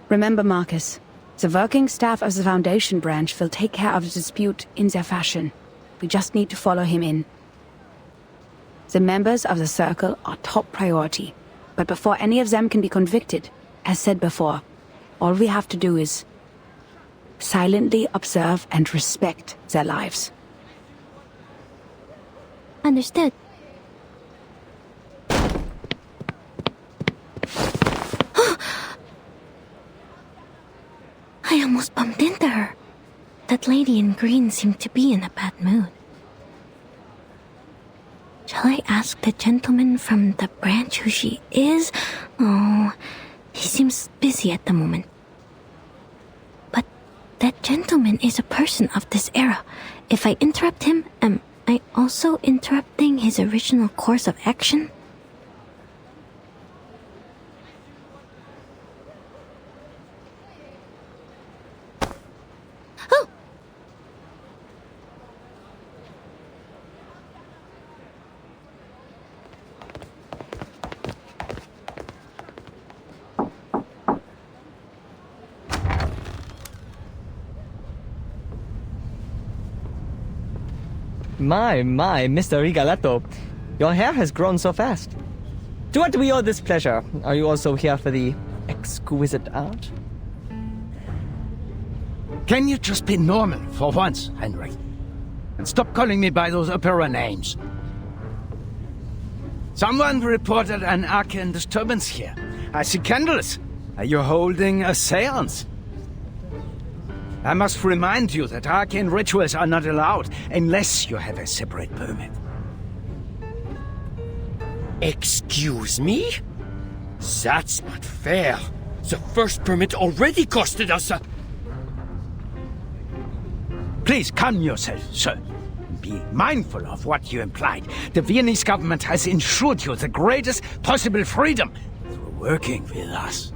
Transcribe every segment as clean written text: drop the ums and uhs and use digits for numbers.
Remember, Marcus, the working staff of the Foundation branch will take care of the dispute in their fashion. We just need to follow him in. The members of the Circle are top priority, but before any of them can be convicted, as said before, all we have to do is silently observe and respect their lives. Understood. I almost bumped into her. That lady in green seemed to be in a bad mood. Shall I ask the gentleman from the branch who she is? Oh, he seems busy at the moment. But that gentleman is a person of this era. If I interrupt him, am I also interrupting his original course of action? My, Mr. Rigoletto. Your hair has grown so fast. To what do we owe this pleasure? Are you also here for the exquisite art? Can you just be normal for once, Heinrich? And stop calling me by those opera names. Someone reported an arcane disturbance here. I see candles. Are you holding a seance? I must remind you that arcane rituals are not allowed unless you have a separate permit. Excuse me? That's not fair. The first permit already costed us a... Please calm yourself, sir. Be mindful of what you implied. The Viennese government has ensured you the greatest possible freedom through working with us.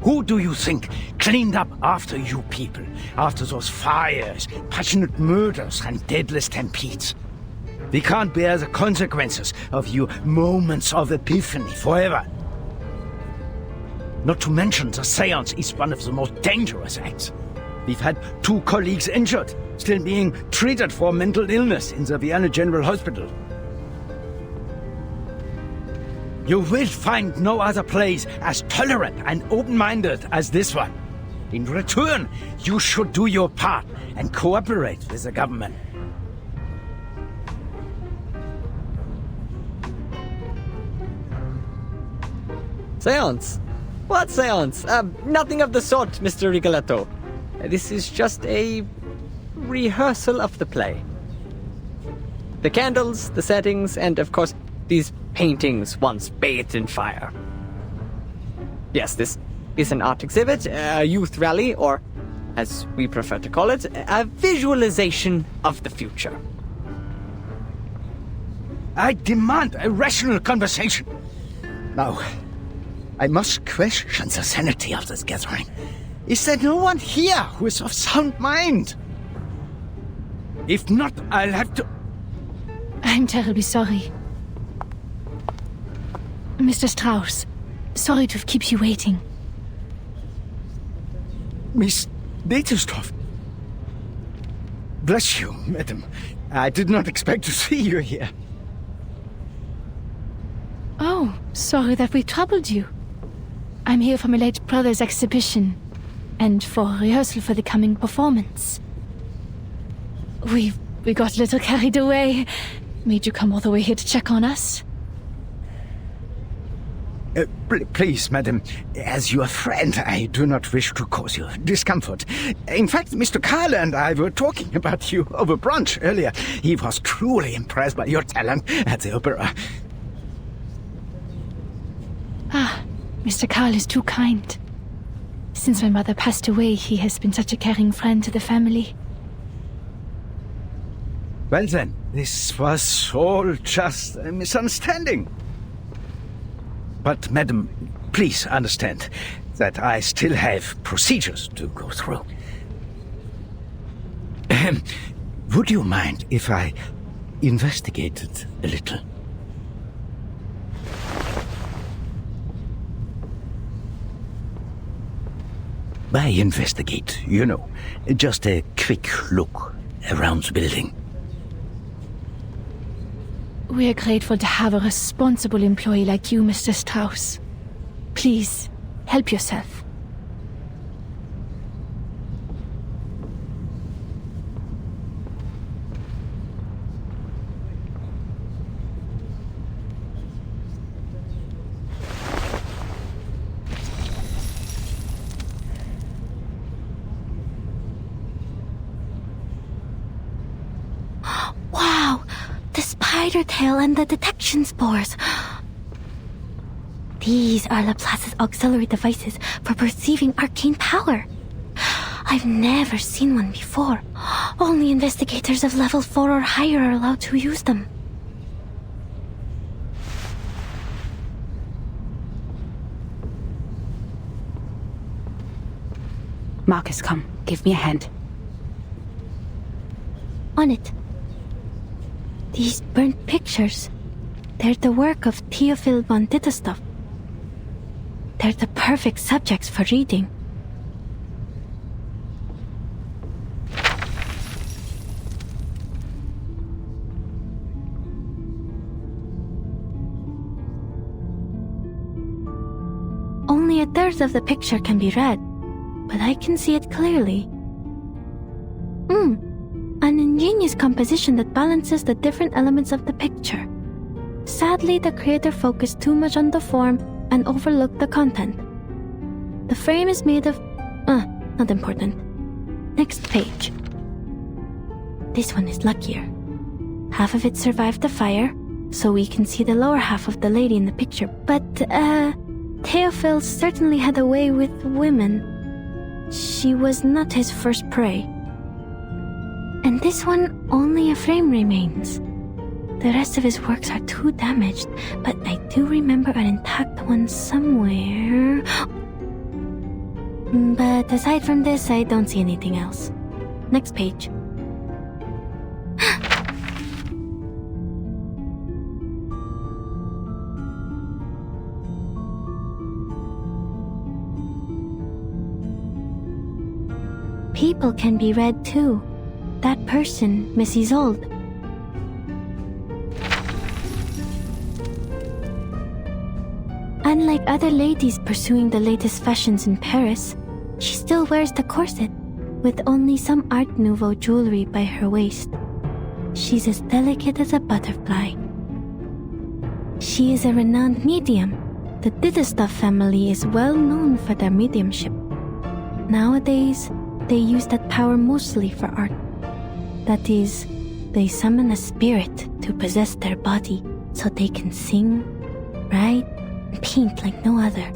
Who do you think cleaned up after you people? After those fires, passionate murders, and deadly stampedes? We can't bear the consequences of your moments of epiphany forever. Not to mention the seance is one of the most dangerous acts. We've had 2 colleagues injured, still being treated for mental illness in the Vienna General Hospital. You will find no other place as tolerant and open-minded as this one. In return, you should do your part and cooperate with the government. Seance? What seance? Nothing of the sort, Mr. Rigoletto. This is just a rehearsal of the play. The candles, the settings, and of course, these paintings once bathed in fire. Yes, this is an art exhibit, a youth rally, or, as we prefer to call it, a visualization of the future. I demand a rational conversation. Now, I must question the sanity of this gathering. Is there no one here who is of sound mind? If not, I'll have to... I'm terribly sorry. Mr. Strauss, sorry to have kept you waiting. Miss Netelstorff. Bless you, madam. I did not expect to see you here. Oh, sorry that we troubled you. I'm here for my late brother's exhibition, and for rehearsal for the coming performance. We got a little carried away. Made you come all the way here to check on us. Please, madam, as your friend, I do not wish to cause you discomfort. In fact, Mr. Carl and I were talking about you over brunch earlier. He was truly impressed by your talent at the opera. Ah, Mr. Carl is too kind. Since my mother passed away, he has been such a caring friend to the family. Well then, this was all just a misunderstanding. But, madam, please understand that I still have procedures to go through. Would you mind if I investigated a little? By investigate, you know, just a quick look around the building. We are grateful to have a responsible employee like you, Mr. Strauss. Please, help yourself. Wow! The spider tail and the detection spores. These are Laplace's auxiliary devices for perceiving arcane power. I've never seen one before. Only investigators of level 4 or higher are allowed to use them. Marcus, come. Give me a hand. On it. These burnt pictures. They're the work of Theophil von Dittesdorf. They're the perfect subjects for reading. Only a third of the picture can be read, but I can see it clearly. An ingenious composition that balances the different elements of the picture. Sadly, the creator focused too much on the form and overlooked the content. The frame is made of... not important. Next page. This one is luckier. Half of it survived the fire, so we can see the lower half of the lady in the picture. But, Theophil certainly had a way with women. She was not his first prey. And this one, only a frame remains. The rest of his works are too damaged, but I do remember an intact one somewhere. But aside from this, I don't see anything else. Next page. People can be read too. That person, Miss Isolde. Unlike other ladies pursuing the latest fashions in Paris, she still wears the corset, with only some Art Nouveau jewelry by her waist. She's as delicate as a butterfly. She is a renowned medium. The Dittesdorf family is well known for their mediumship. Nowadays, they use that power mostly for art. That is, they summon a spirit to possess their body so they can sing, write, and paint like no other.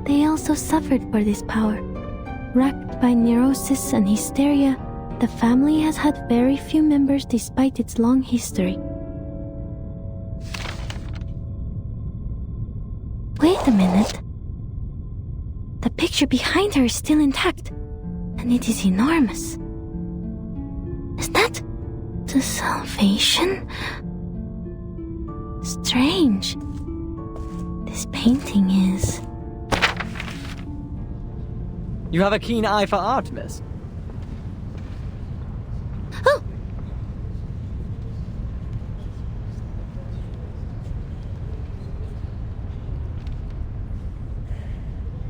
They also suffered for this power. Racked by neurosis and hysteria, the family has had very few members despite its long history. Wait a minute. The picture behind her is still intact, and it is enormous. Is that the Salvation? Strange. This painting is... You have a keen eye for art, miss. Oh!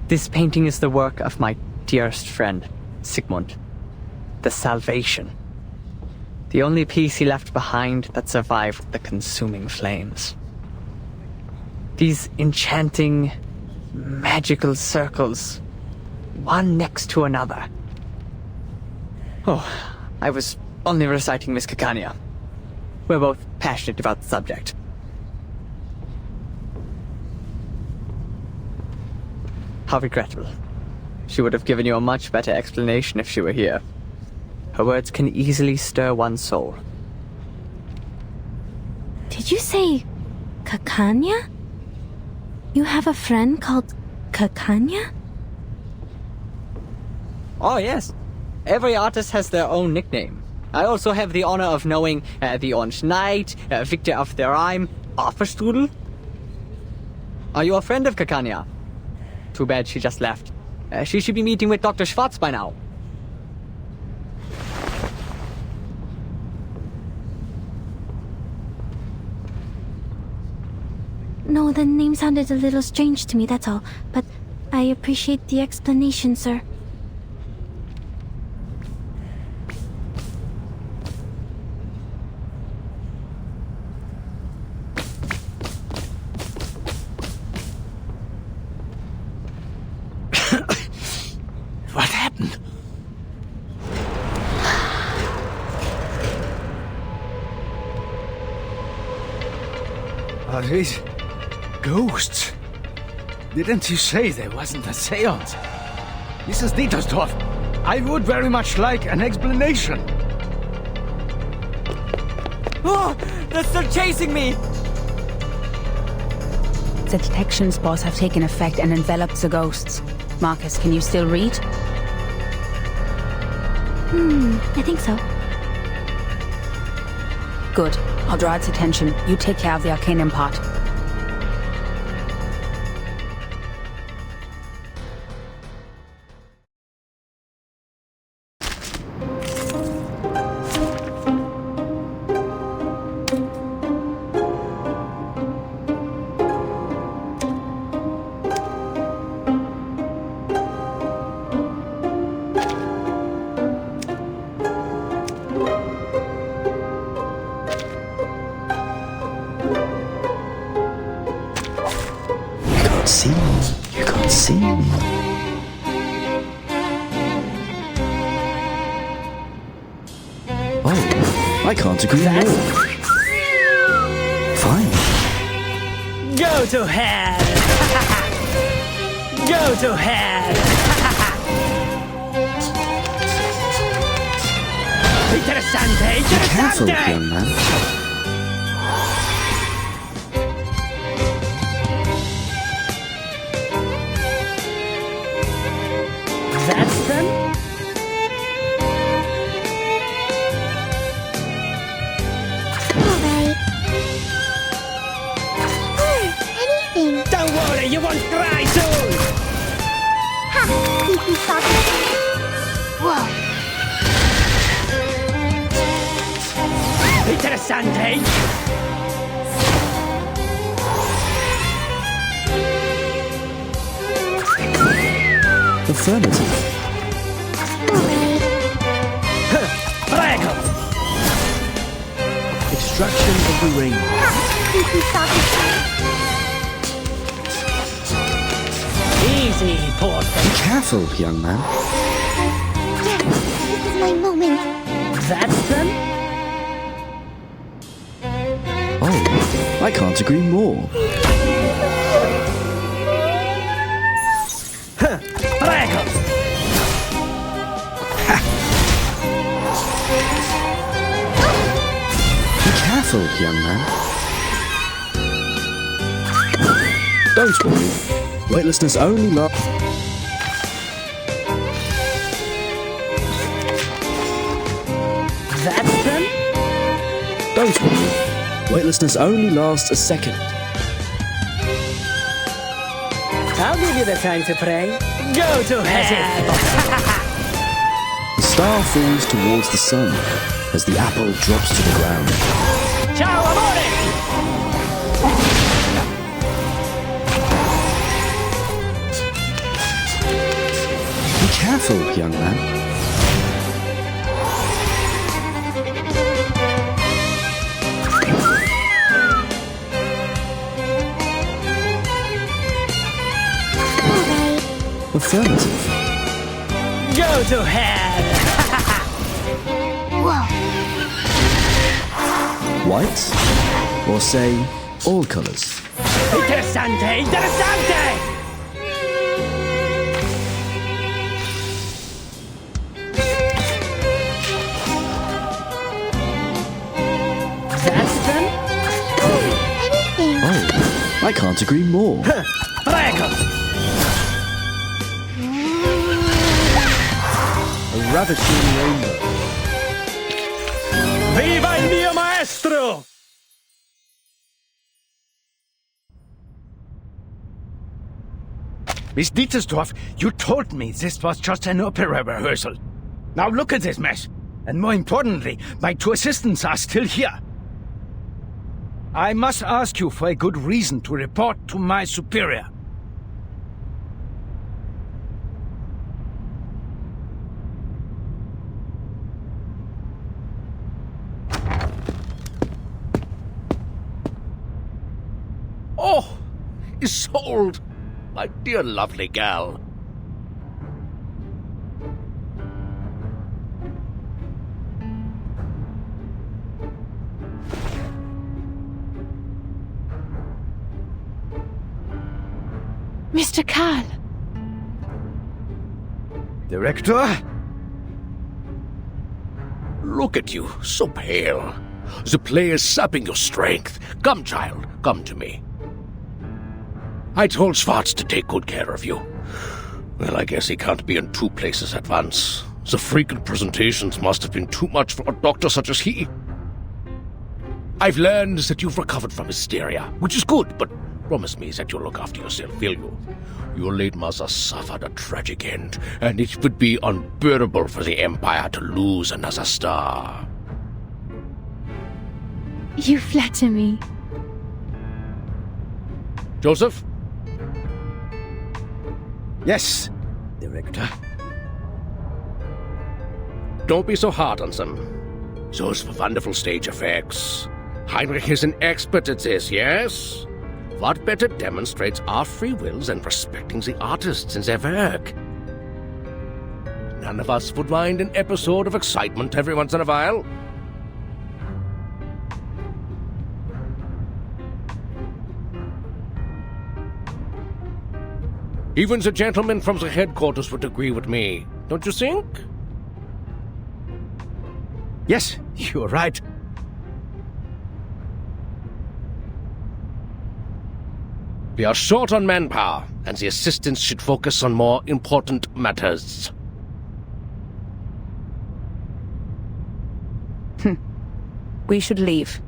This painting is the work of my dearest friend, Sigmund. The Salvation. The only piece he left behind that survived the consuming flames. These enchanting, magical circles, one next to another. Oh, I was only reciting Miss Caccania. We're both passionate about the subject. How regrettable. She would have given you a much better explanation if she were here. Her words can easily stir one's soul. Did you say Caccania? You have a friend called Caccania? Oh, yes. Every artist has their own nickname. I also have the honor of knowing the Orange Knight, Victor of the Rhyme, Apfelstrudel. Are you a friend of Caccania? Too bad she just left. She should be meeting with Dr. Schwartz by now. No, the name sounded a little strange to me, that's all. But I appreciate the explanation, sir. What happened? Are these ghosts? Didn't you say there wasn't a seance? Mrs. Dietersdorf, I would very much like an explanation. Oh, they're still chasing me! The detection spores have taken effect and enveloped the ghosts. Marcus, can you still read? I think so. Good. I'll draw its attention. You take care of the arcanum part. You can't see me. Oh, I can't agree more. Fine. Go to hell! Go to hell! Interessante! Be careful, Interessante! young man. That's them? Alright. Anything. Don't worry, you won't cry soon! Ha! Creepy socket. Whoa. Interessante! Affirmative. Prego! Extraction of the ring. Creepy socket. Easy, poor thing. Be careful, young man. Yes, this is my moment. That's them? Oh, I can't agree more. Prego! Be careful, young man. Don't worry. Weightlessness only lasts. That's them? Don't worry. Weightlessness only lasts a second. I'll give you the time to pray. Go to hell! The star falls towards the sun as the apple drops to the ground. Ciao, amore! Be careful, young man. Affirmative. Go to hell! Whoa. White? Or say, all colors? Interessante! Interessante! That's them? Anything. Oh, I can't agree more. Prego! A ravishing rainbow. Viva il mio maestro! Miss Dietersdorf, you told me this was just an opera rehearsal. Now look at this mess. And more importantly, my 2 assistants are still here. I must ask you for a good reason to report to my superior. Oh, Isolde, my dear lovely gal. Mr. Karl! Director? Look at you, so pale. The play is sapping your strength. Come, child, come to me. I told Schwartz to take good care of you. Well, I guess he can't be in 2 places at once. The frequent presentations must have been too much for a doctor such as he. I've learned that you've recovered from hysteria, which is good, but promise me that you'll look after yourself, will you? Your late mother suffered a tragic end, and it would be unbearable for the Empire to lose another star. You flatter me. Joseph? Yes, Director. Don't be so hard on them. Those wonderful stage effects. Heinrich is an expert at this, yes? What better demonstrates our free wills than respecting the artists and their work? None of us would mind an episode of excitement every once in a while. Even the gentlemen from the headquarters would agree with me, don't you think? Yes, you're right. We are short on manpower, and the assistants should focus on more important matters. We should leave.